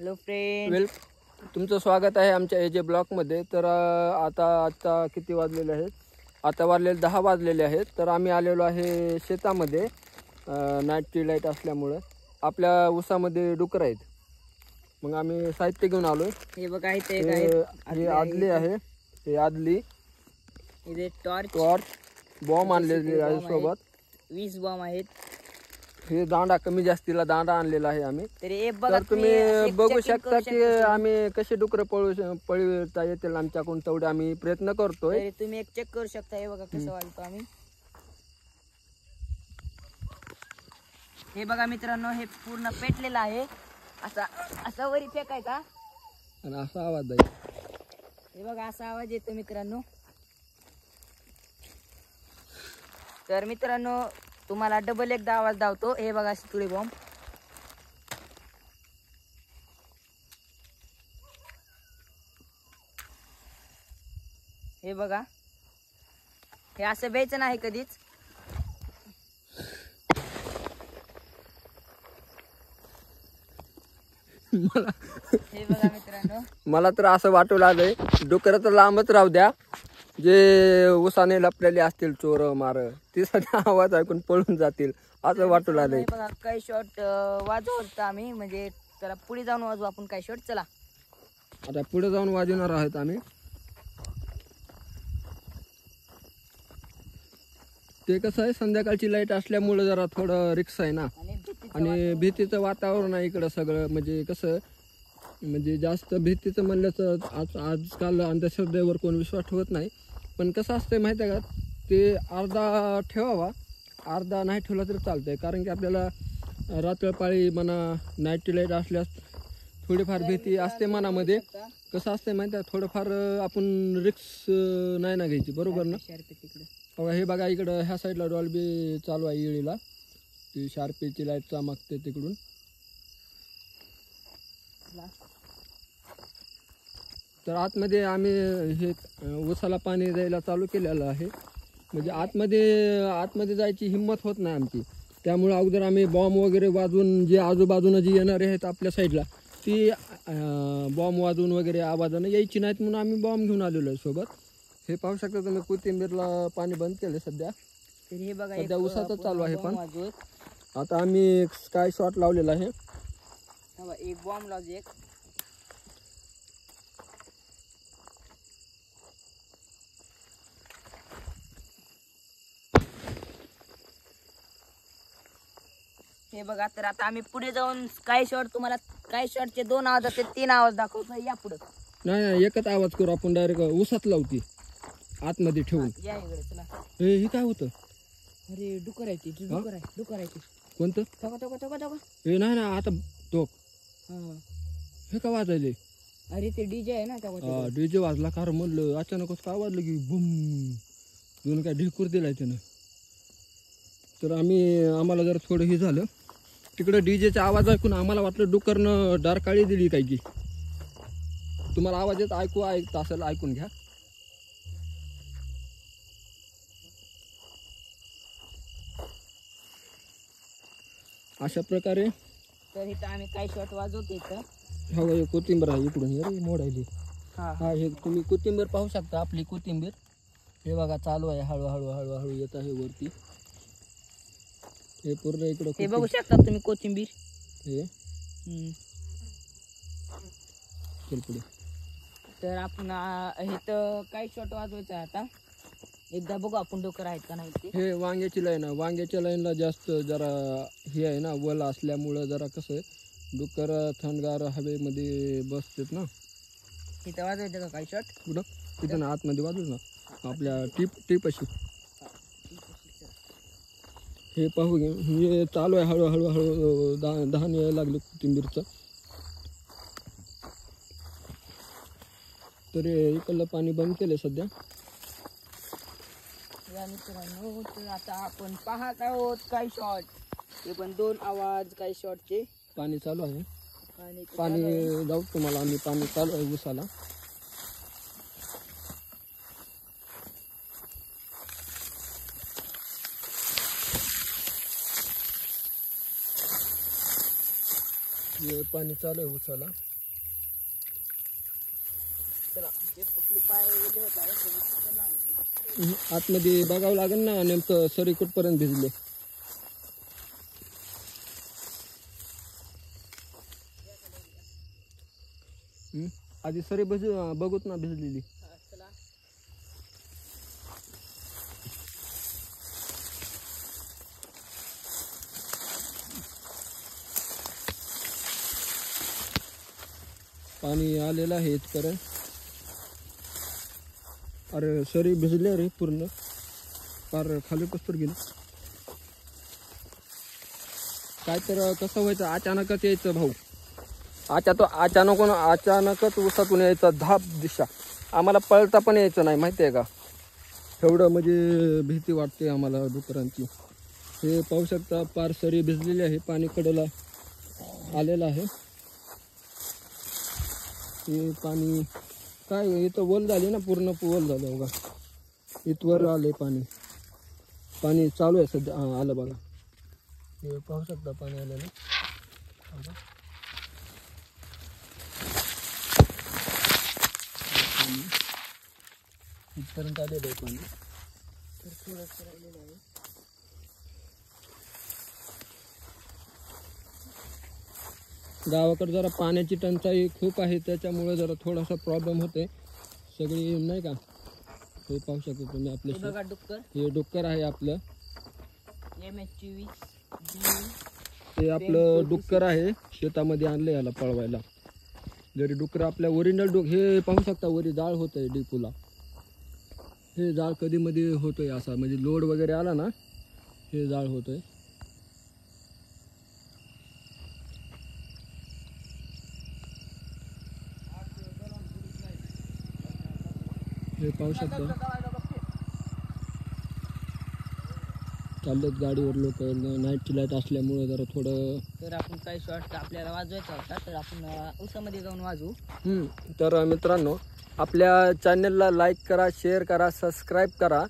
Hello friend, तुमचं स्वागत आहे आमच्या एजे ब्लॉकमध्ये. तर आता किती वाजलेले आहेत? आता वाजलेले 10 वाजलेले आहेत. तर आम्ही आलेलो आहे शेतामध्ये. नाईटची लाईट असल्यामुळं आपल्या ऊसामध्ये डुकर आहेत. मग आम्ही साहित्य घेऊन आलो. हे बघा इथे हे आदली आहे, हे आदली, इथे टॉर्च बॉम्ब आणलेले आहे सोबत. 20 बॉम्ब आहेत. हे दांडा कमी जास्तीला दांडा आणलेला आहे आम्ही. तर तुम्ही बघू शकता की आम्ही कसे डुकर पळविता येतील आमच्याकडून तेवढे आम्ही प्रयत्न करतोय. तुम्ही एक चेक करू शकता. हे बघा कसं वाढतो आम्ही. हे बघा मित्रांनो, हे पूर्ण पेटलेलं आहे. असा वरी फेकायचा आणि असा आवाज आहे. हे बघा असा आवाज येतो मित्रांनो. तर मित्रांनो तुम्हाला डबल एकदा आवाज दावतो. हे बघा तुळे बॉम्ब. हे बघा, हे असं द्यायचं नाही कधीच. हे बघा मित्रांनो, मला तर असं वाटू लागलंय डुकर तर लांबच राहू द्या. जे उसाने लपलेले असतील चोर मार, ते सध्या आवाज ऐकून पळून जातील असं वाटू लागलंय. बघा काही शॉट वाजवतो आम्ही, म्हणजे त्याला पुढे जाऊन वाजवू आपण काही शॉट. चला आता पुढे जाऊन वाजवणार आहोत आम्ही. ते कसं आहे, संध्याकाळची लाईट असल्यामुळे जरा थोडं रिक्स आहे ना. आणि भीतीचं वातावरण आहे इकडं सगळं. म्हणजे कसं, म्हणजे जास्त भीतीचं म्हणलं तर आजकाल अंधश्रद्धेवर कोण विश्वास ठेवत नाही. पण कसं असतंय माहिती आहे का, ते अर्धा ठेवावा, अर्धा नाही ठेवला तरी चालतंय. कारण की आपल्याला रात्रपाळी म्हणा, नाईट लाईट असल्यास थोडीफार भीती असते मनामध्ये. कसं असतंय माहिती आहे, थोडंफार आपण रिक्स नाही ना घ्यायची, बरोबर ना. हे बघा इकडं ह्या साईडला डॉल्बी चालू आहे येळीला. ती शार्पीची लाईट चमकते तिकडून. तर आतमध्ये आम्ही हे ऊसाला पाणी द्यायला चालू केलेलं आहे. म्हणजे आतमध्ये जायची हिंमत होत नाही आमची. त्यामुळे अगोदर आम्ही बॉम्ब वगैरे वाजवून, जे आजूबाजूनं जी येणारे आहेत आपल्या साईडला, ती बॉम्ब वाजवून वगैरे आवाजानं यायची नाहीत म्हणून आम्ही बॉम्ब घेऊन आलेलो आहे सोबत. हे पाहू शकता तुम्ही, कोथिंबीरला पाणी बंद केलं सध्या. हे बघा सध्या ऊसाचं चालू आहे. पण आता आम्ही स्काय शॉट लावलेला आहे. एक बॉम्ब लावतो एक. हे बघा, तर आता आम्ही पुढे जाऊन स्काय शॉट, तुम्हाला स्काय शॉटचे 2 आवाज असते, 3 आवाज दाखवतो. या पुढे नाही एकच आवाज करू आपण. डायरेक्ट ऊसात लावती आतमध्ये ठेवून. या इकडे चला. हे काय होतं? अरे डुकर आहे ती, डुकर आहे ती. कोणतं? हे नाही ना आता तो. हे का वाजले? अरे ते डीजे आहे ना. डीजे वाजला. कारण म्हणलं अचानकच का वाजलं की बुम, दोन काय ढेकूर दिलाय त्यानं. तर आम्हाला जर थोडं हे झालं, तिकडं डीजेचा आवाज ऐकून आम्हाला वाटलं डुकरनं डारकाळी दिली काय की. तुम्हाला आवाज येत ऐकत असेल, ऐकून घ्या. अशा प्रकारे. तर इथं आम्ही काही शॉट वाजवतो. इथं हे कोथिंबीर आहे इकडून. हे मोडायली. हा हे तुम्ही कोथिंबीर पाहू शकता, आपली कोथिंबीर. हे बघा चालू आहे, हळूहळू येत आहे वरती. हे पूर्ण इकडं हे बघू शकता तुम्ही कोथिंबीर. हे चल पुढे. तर आपण इथं काही शॉट वाजवायचं आहे आता. एकदा बघू आपण डुकर आहेत का नाही ते. हे वांग्याची लाईन आहे. वांग्याच्या लाईनला जास्त जरा हे आहे ना, वल असल्यामुळं जरा कसं आहे, डुकर थंडगार हवेमध्ये बसतात ना. इथं वाजवायचं का काही शॉट? कुठं? तिथं ना आतमध्ये वाजवू ना, आपल्या टीप अशी. हे पाहू घे, हे चालू आहे हळूहळू दहान यायला लागले कोथिंबीरचं. तर इकडलं पाणी बंद केलं सध्या. या मित्रांनो, तर आता आपण पाहत आहोत काही शॉट. ते पण 2 आवाज काही शॉटचे. पाणी चालू आहे. पाणी जाऊ तुम्हाला आम्ही. पाणी चालू आहे ऊसाला. हे हे पाणी चालू आहे उसाला. चला ते आपले पाय ओले होत आहे. आतमध्ये बघावं लागेल ना नेमकं सरी कुठपर्यंत भिजले. आधी सरी बघूत ना भिजलेली. चला पाणी आलेलं आहे इथपर्यंत. अरे सरी भिजले रे पूर्ण, फार खाली कसं गेली. काय तर कसं व्हायचं, अचानकच यायचं भाऊ. अचानकच उसातून यायचा धाप दिशा. आम्हाला पळता पण यायचं नाही माहिती आहे का. एवढं म्हणजे भीती वाटते आम्हाला डुकरांची. हे पाहू शकता पार सरी भिजलेली आहे, पाणी कडेला आलेलं आहे. हे पाणी काय इथं वल झाली ना, पूर्ण वल झालं बघा. इथवर आले पाणी. पाणी चालू आहे सध्या. आलं बघा, हे पाहू शकता पाणी आलेलं. इथपर्यंत आलेलं आहे पाणी. तर थोडंसं राहिलेलं आहे. गावाकडे जरा पाण्याची टंचाई खूप आहे, त्याच्यामुळे जरा थोडासा प्रॉब्लेम होते सगळी नाही का. हे पाहू शकता तुम्ही आपले. बघा डुक्कर, हे डुक्कर आहे आपलं. MH24 हे आपलं डुक्कर आहे, शेतामध्ये आणलं याला पळवायला. जरी डुक्कर आपल्या ओरिजिनल हे पाहू शकता वरी जाळ होत आहे डिपूला. हे जाळ कधी मध्ये होतोय असा, म्हणजे लोड वगैरे आला ना हे जाळ होतोय. हे पाहू शकता चाललेत गाडीवर लोक. नाईटची लाईट असल्यामुळे जरा थोडं. तर आपण काही शॉर्ट आपल्याला वाजवायचा होता, तर आपण उसामध्ये जाऊन वाजवू. तर मित्रांनो, आपल्या चॅनलला लाईक करा, शेअर करा, सबस्क्राईब करा.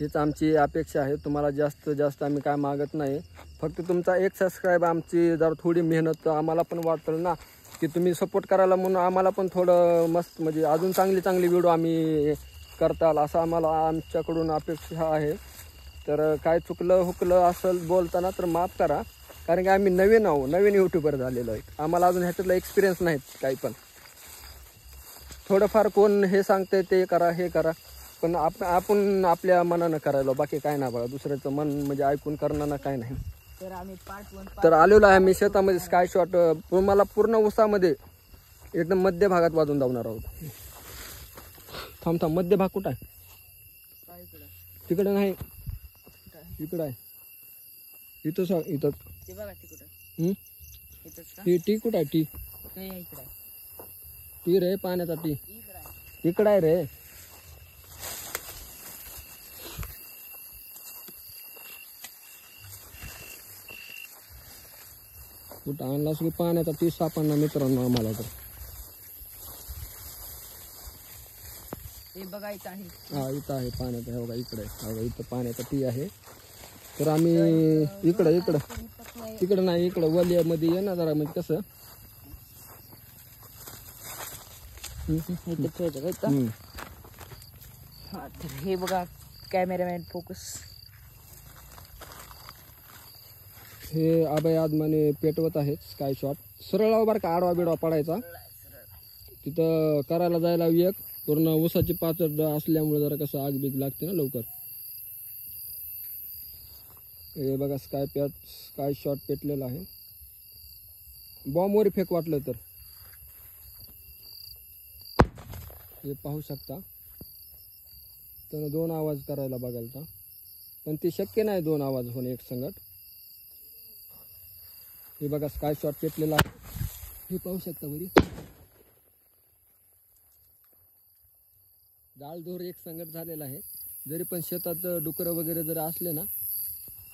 हीच आमची अपेक्षा आहे. तुम्हाला जास्त आम्ही काय मागत नाही. फक्त तुमचा एक सबस्क्राईब आमची जरा थोडी मेहनत आम्हाला पण वाटतं ना, की तुम्ही सपोर्ट करायला म्हणून आम्हाला पण थोडं मस्त म्हणजे अजून चांगली व्हिडिओ आम्ही करताल असं आम्हाला आमच्याकडून अपेक्षा आहे. तर काय चुकलं हुकलं असेल बोलताना तर माफ करा, कारण की आम्ही नवीन यूट्यूबर झालेलो आहे. आम्हाला अजून ह्याच्यातला एक्सपिरियन्स नाहीत काही पण. थोडंफार कोण हे सांगते ते करा हे करा, पण आपण आपल्या मनानं करायला, बाकी काय नाही बघा. दुसऱ्याचं मन म्हणजे ऐकून करणं काय नाही. तर आम्ही पार्ट 1 तर आलेलो आहे आम्ही शेतामध्ये. स्काय शॉट तुम्हाला पूर्ण उसामध्ये एकदम मध्य भागात वाजून जाणार आहोत. थांब मध्य भाग कुठं आहे? तिकडे नाही, इकडं आहे. इथंच इथंच. ते बघा तिकडं. इथंच का? ही टी कुठं आहे? टी ते इकडं आहे. टी रे, पाण्याचा टी इकडं आहे. इकडं आहे रे. कुठं आणला की पाण्याचा टी सापडणार मित्रांनो आम्हाला. तर हे बघायचं आहे. हा इथं आहे पाण्याचा. हे बघा इकडे आहे. बघा इथं पाण्याचा टी आहे. तर आम्ही इकडं नाही, इकडं वलियामध्ये ये ना जरा, म्हणजे कसं हा तर हे बघा कॅमेरामॅन फोकस. हे अभय आदमाने पेटवत आहेत स्काय शॉट. सरळ बरं का, आडवा बिडवा पडायचा. तिथं करायला जायला एक पूर्ण ऊसाची पाचड असल्यामुळे जरा कसं आग बीग लागते ना लवकर. हे बघा स्काय शॉट पेटलेला आहे. बॉम्बवर फेक वाटलं तर हे पाहू शकता. तर 2 आवाज करायला बघायला, पण ते शक्य नाही 2 आवाज होणे एक संगत. हे बघा स्काय शॉट पेटलेला आहे. हे पाहू शकता बरी. जाळ जोर एक संगत झालेला आहे. जरी पण शेतात डुकरं वगैरे जर असले ना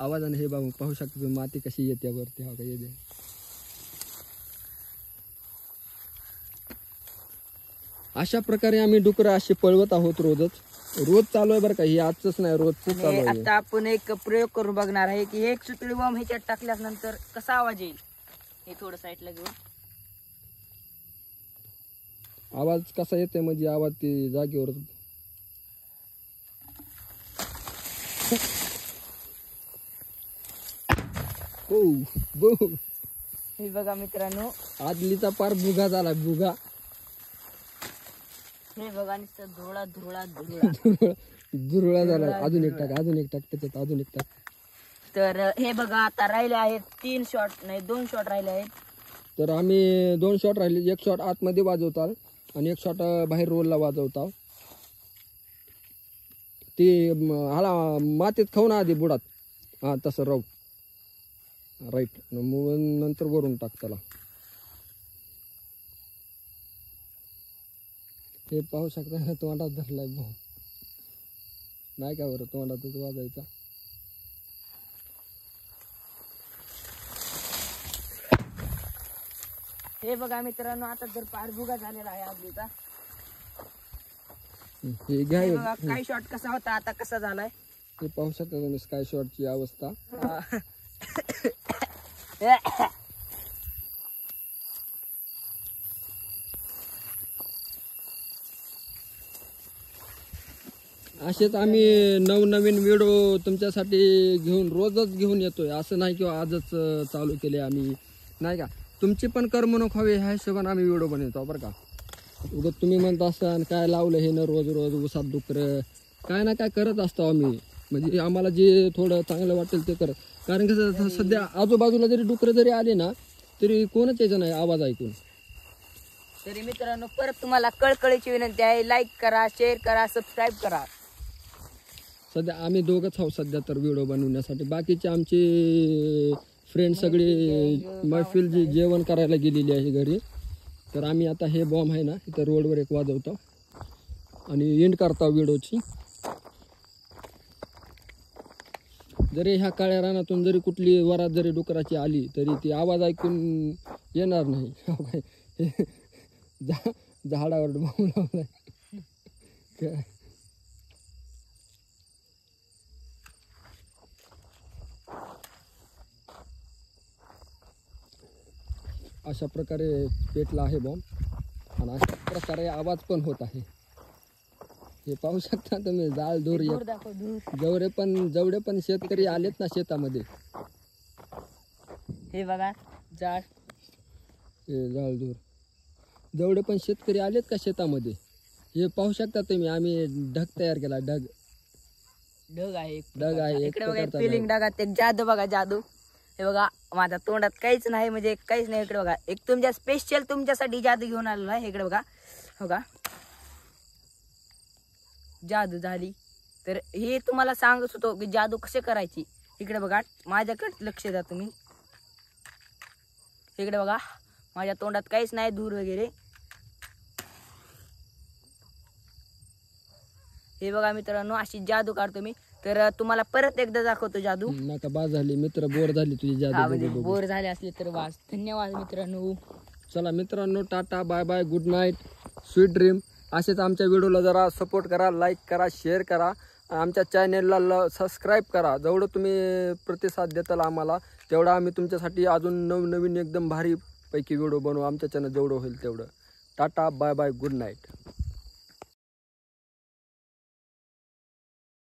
आवाजाने हे पाहू शकता तुम्ही माती कशी येते वरती. हा का येते. अशा प्रकारे आम्ही डुकरं अशी पळवत आहोत. रोज चालू आहे बरं का. ही आजच नाही, रोजच चालू आहे. आता आपण एक प्रयोग करून बघणार आहे की एक सुतळी बॉम्ब ह्याच्यात टाकल्यानंतर कसा आवाज येईल. हे थोडं साईडला घेऊन आवाज कसा येते म्हणजे आवाज ते जागेवर हो बो हे बघा मित्रांनो, आदलीचा पार भुगा झाला भुगा. हे बघा नुसतं धुळा धुळा धुळा. दुर्ळा झाला. अजून एक टाक त्याच्यात अजून एक टाक. तर हे बघा आता राहिले आहेत 3 शॉट, नाही 2 शॉट राहिले आहेत. तर आम्ही 2 शॉट राहिले. एक शॉट आतमध्ये वाजवताल आणि एक शॉट बाहेर रोलला वाजवता. ते हाला मातीत खाऊ ना आधी बुडात. हा तसं राहू. राईट. मग नंतर वरून टाक त्याला. हे पाहू शकता ना तोंडात धरलाय भाऊ. नाही का बरं तोंडातच वाजायचा. हे बघा मित्रांनो, आता जर पारभुगा झालेला आहे आदलीचा. हे घ्या. हे बघा काही शॉट कसा होता, आता कसा झालाय. हे पाहू शकता तुम्ही स्काय शॉटची अवस्था. असेच आम्ही नवनवीन व्हिडिओ तुमच्यासाठी रोजच घेऊन येतोय. असं नाही किंवा आजच चालू केले आम्ही, नाही का. तुमची पण करमणूक हवी ह्या हिशोबाने आम्ही व्हिडिओ बनवतो बरं का. उगाच तुम्ही म्हणत असता काय लावलं हे न रोज रोज उसात डुकरं काय ना काय करत असतो आम्ही. म्हणजे आम्हाला जे थोडं चांगलं वाटेल ते करत. कारण की सध्या आजूबाजूला जरी डुकरं जरी आले ना तरी कोणच यायचं नाही आवाज ऐकून. तरी मित्रांनो, परत तुम्हाला कळकळीची विनंती आहे, लाईक करा, शेअर करा, सबस्क्राईब करा. सध्या आम्ही दोघंच आहोत सध्या तर व्हिडिओ बनवण्यासाठी. बाकीचे आमचे फ्रेंड सगळे महफिल जी जेवण करायला गेलेली आहे घरी. तर आम्ही आता हे बॉम्ब आहे ना इथं रोडवर एक वाजवतो आणि एंड करतो व्हिडिओची. जरी ह्या काळ्या रानातून जरी कुठली वरात जरी डुकराची आली तरी ती आवाज ऐकून येणार नाही. झाडावर बॉम्ब लावलाय. अशा प्रकारे पेटला आहे बॉम्ब आणि अशा प्रकारे आवाज पण होत आहे. हे पाहू शकता तुम्ही जाळ दूर दूर दाखव, दूर. जेवढे पण शेतकरी आलेत ना शेतामध्ये. हे बघा जाळ. हे जाळ दूर जेवढे पण शेतकरी आलेत का शेतामध्ये हे पाहू शकता तुम्ही. आम्ही ढग तयार केला. ढग आहे. ढग आहे. इकडे बघा फिलिंग ढगात एक जादू बघा, जादू. हे बघा माझ्या तोंडात काहीच नाही, म्हणजे काहीच नाही. इकडे बघा एक तुमच्या स्पेशल तुमच्यासाठी जादू घेऊन आलेला आहे. इकडे बघा, बघा जादू झाली. तर हे तुम्हाला सांगत होतो की जादू कसे करायची. इकडे बघा माझ्याकडे लक्ष द्या तुम्ही. इकडे बघा माझ्या तोंडात काहीच नाही, धूर वगैरे. हे बघा मित्रांनो, अशी जादू काढतो मी. तर तुम्हाला परत एकदा दाखवतो जादू. नका बाज झाली मित्र, बोर झाली तुझी जादू. म्हणजे बोर झाले असले तर वाच. धन्यवाद मित्रांनो. चला मित्रांनो, tata bye bye, good night, sweet dream. असेच आमच्या व्हिडिओला जरा सपोर्ट करा, लाईक करा, शेअर करा. आमच्या चॅनेलला सबस्क्राईब करा. जेवढं तुम्ही प्रतिसाद देताल आम्हाला तेवढं आम्ही तुमच्यासाठी अजून नवनवीन एकदम भारी पैकी व्हिडिओ बनवू. आमच्या चॅनल जेवढं होईल तेवढं. Tata bye bye, good night.